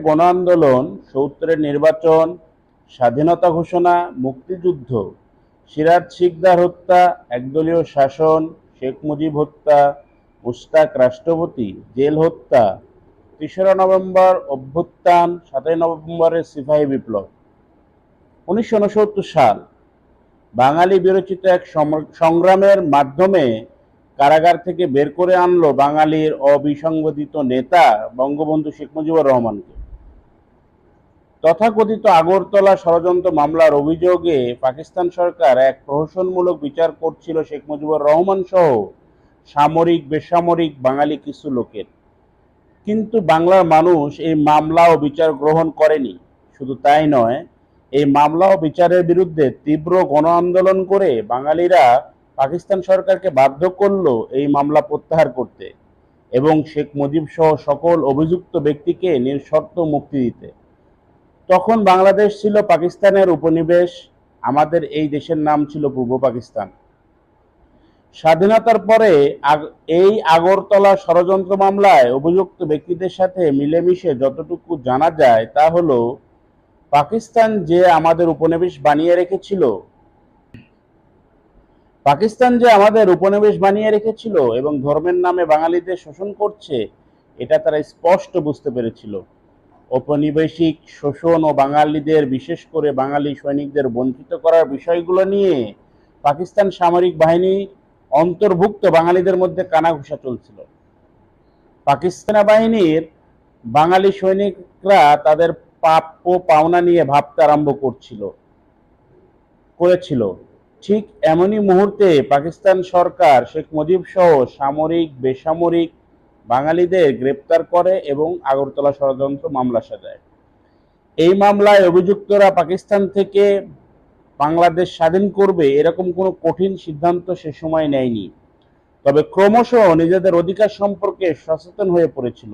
গণ আন্দোলন, ৭০-এর নির্বাচন, স্বাধীনতা ঘোষণা, মুক্তিযুদ্ধ, সিরাজ শিকদার হত্যা, একদলীয় শাসন, শেখ মুজিব হত্যা, মুশতাক রাষ্ট্রপতি, জেল হত্যা, ৩রা নভেম্বর অভ্যুত্থান, ৭ই নভেম্বরের সিপাহী বিপ্লব। ১৯৬৯ সাল বাঙালি বিরচিত এক সংগ্রামের মাধ্যমে কারাগার থেকে বের করে আনলো বাঙালির অবিসংবাদিত নেতা বঙ্গবন্ধু শেখ মুজিবুর রহমানকে। তথাকথিত আগরতলা ষড়যন্ত্র মামলার অভিযোগে পাকিস্তান সরকার এক প্রহসনমূলক বিচার করছিল শেখ মুজিবুর রহমান সহ সামরিক বেসামরিক বাঙালি কিছু লোকের। কিন্তু বাংলার মানুষ এই মামলা ও বিচার গ্রহণ করেনি। শুধু তাই নয়, এই মামলা ও বিচারের বিরুদ্ধে তীব্র গণ আন্দোলন করে বাঙালিরা পাকিস্তান সরকারকে বাধ্য করল এই মামলা প্রত্যাহার করতে এবং শেখ মুজিব সহ সকল অভিযুক্ত ব্যক্তিকে নিঃশর্ত মুক্তি দিতে। তখন বাংলাদেশ ছিল পাকিস্তানের উপনিবেশ। আমাদের এই দেশের নাম ছিল পূর্ব পাকিস্তান। স্বাধীনতার পরে এই আগরতলা ষড়যন্ত্র মামলায় অভিযুক্ত ব্যক্তিদের সাথে মিলেমিশে যতটুকু জানা যায় তা হলো, পাকিস্তান যে আমাদের উপনিবেশ বানিয়ে রেখেছিল এবং ধর্মের নামে বাঙালিদের শোষণ করছে, এটা তারা স্পষ্ট বুঝতে পেরেছিল। ঔপনিবেশিক শোষণ ও বাঙালিদের, বিশেষ করে বাঙালি সৈনিকদের বঞ্চিত করার বিষয়গুলো নিয়ে পাকিস্তান সামরিক বাহিনী অন্তর্ভুক্ত বাঙালিদের মধ্যে কানাঘুষা চলছিল। পাকিস্তান বাহিনীর বাঙালি সৈনিকরা তাদের প্রাপ্য পাওনা নিয়ে ভাবতে আরম্ভ করেছিল। ঠিক এমনই মুহূর্তে পাকিস্তান সরকার শেখ মুজিব সহ সামরিক বেসামরিক বাঙালিদের গ্রেপ্তার করে এবং আগরতলা ষড়যন্ত্র মামলা সাজায়। এই মামলায় অভিযুক্তরা পাকিস্তান থেকে বাংলাদেশ স্বাধীন করবে এরকম কোনো কঠিন সিদ্ধান্ত সে সময় নেয়নি, তবে ক্রমশ নিজেদের অধিকার সম্পর্কে সচেতন হয়ে পড়েছিল।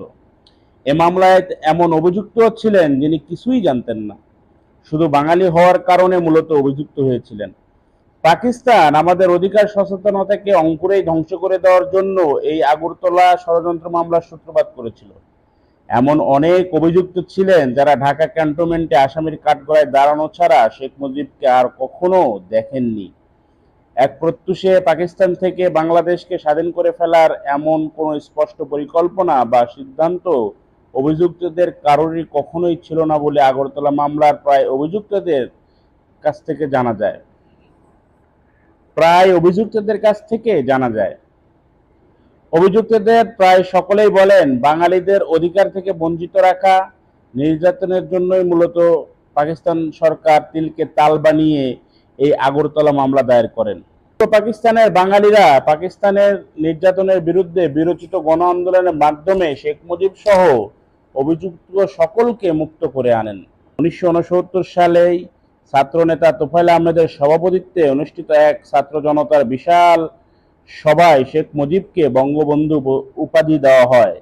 এ মামলায় এমন অভিযুক্ত ছিলেন যিনি কিছুই জানতেন না, শুধু বাঙালি হওয়ার কারণে মূলত অভিযুক্ত হয়েছিলেন। পাকিস্তান আমাদের অধিকার সচেতনতাকে অঙ্কুরেই ধ্বংস করে দেওয়ার জন্য এই আগরতলা ষড়যন্ত্র মামলার সূত্রপাত করেছিল। এমন অনেক অভিযুক্ত ছিলেন যারা ঢাকা ক্যান্টনমেন্টে আসামির কাঠগড়ায় দাঁড়ানো ছাড়া শেখ মুজিবকে আর কখনো দেখেননি। এক প্রত্যুষে পাকিস্তান থেকে বাংলাদেশকে স্বাধীন করে ফেলার এমন কোনো স্পষ্ট পরিকল্পনা বা সিদ্ধান্ত অভিযুক্তদের কারোরই কখনোই ছিল না বলে আগরতলা মামলার প্রায় অভিযুক্তদের কাছ থেকে জানা যায়। অভিযুক্তদের প্রায় সকলেই বলেন, বাঙালিদের অধিকার থেকে বঞ্চিত রাখা, নির্যাতনের জন্যই মূলত পাকিস্তান সরকার তিলকে তাল বানিয়ে এই আগরতলা মামলা দায়ের করেন। পাকিস্তানের বাঙালিরা পাকিস্তানের নির্যাতনের বিরুদ্ধে বিরচিত গণ আন্দোলনের মাধ্যমে শেখ মুজিব সহ অভিযুক্ত সকলকে মুক্ত করে আনেন। ১৯৬৯ সালেই ছাত্রনেতা তোফায়েল আহমেদের সভাপতিত্বে অনুষ্ঠিত এক ছাত্র জনতার বিশাল সভায় শেখ মুজিবকে বঙ্গবন্ধু উপাধি দেওয়া হয়।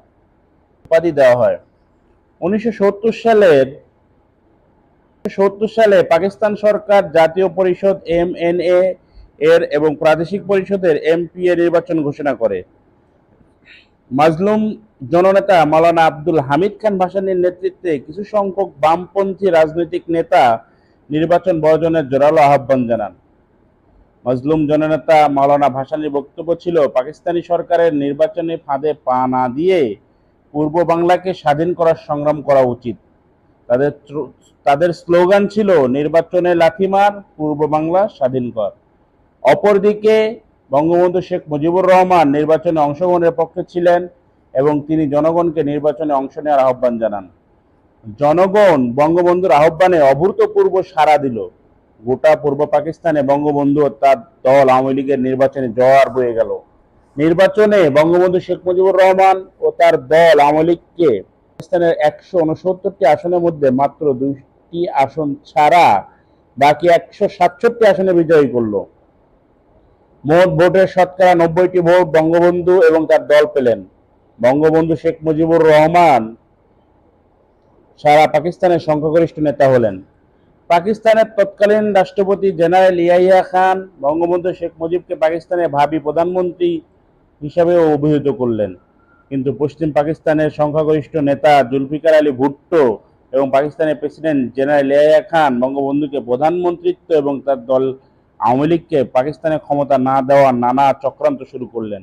১৯৭০ সালে পাকিস্তান সরকার জাতীয় পরিষদ MNA এর এবং প্রাদেশিক পরিষদের MP এর নির্বাচন ঘোষণা করে। মাজলুম জননেতা মাওলানা আব্দুল হামিদ খান ভাসানীর নেতৃত্বে কিছু সংখ্যক বামপন্থী রাজনৈতিক নেতা নির্বাচন বর্জনের জোরালো আহ্বান জানান। মাজলুম জননেতা মাওলানা ভাসানীর বক্তব্য ছিল, পাকিস্তানি সরকারের নির্বাচনে ফাঁদে পা না দিয়ে পূর্ব বাংলাকে স্বাধীন করার সংগ্রাম করা উচিত। তাদের স্লোগান ছিল, নির্বাচনে লাথিমার, পূর্ব বাংলা স্বাধীন কর। অপরদিকে বঙ্গবন্ধু শেখ মুজিবুর রহমান নির্বাচনে অংশগ্রহণের পক্ষে ছিলেন এবং তিনি জনগণকে নির্বাচনে অংশ নেওয়ার আহ্বান জানান। জনগণ বঙ্গবন্ধুর আহ্বানে অভূতপূর্ব সাড়া দিল। গোটা পূর্ব পাকিস্তানে বঙ্গবন্ধু ও তার দল আওয়ামী লীগের নির্বাচনে জোয়ার বয়ে গেল। নির্বাচনে বঙ্গবন্ধু শেখ মুজিবুর রহমান ও তার দল আওয়ামী লীগকে পাকিস্তানের ১৬৯টি আসনের মধ্যে মাত্র 2টি আসন ছাড়া বাকি ১৬৭ আসনে বিজয়ী করল। মোট ভোটের শতকরা ৯০টি ভোট বঙ্গবন্ধু এবং তার দল পেলেন। বঙ্গবন্ধু শেখ মুজিবুর রহমান সারা পাকিস্তানের সংখ্যাগরিষ্ঠ নেতা হলেন। পাকিস্তানের তৎকালীন রাষ্ট্রপতি জেনারেল ইয়াহিয়া খান বঙ্গবন্ধু শেখ মুজিবকে পাকিস্তানের ভাবী প্রধানমন্ত্রী হিসাবেও অভিহিত করলেন। কিন্তু পশ্চিম পাকিস্তানের সংখ্যাগরিষ্ঠ নেতা জুলফিকার আলী ভুট্টো এবং পাকিস্তানের প্রেসিডেন্ট জেনারেল ইয়াহিয়া খান বঙ্গবন্ধুকে প্রধানমন্ত্রিত্ব এবং তার দল আওয়ামী লীগকে পাকিস্তানে ক্ষমতা না দেওয়ার নানা চক্রান্ত শুরু করলেন।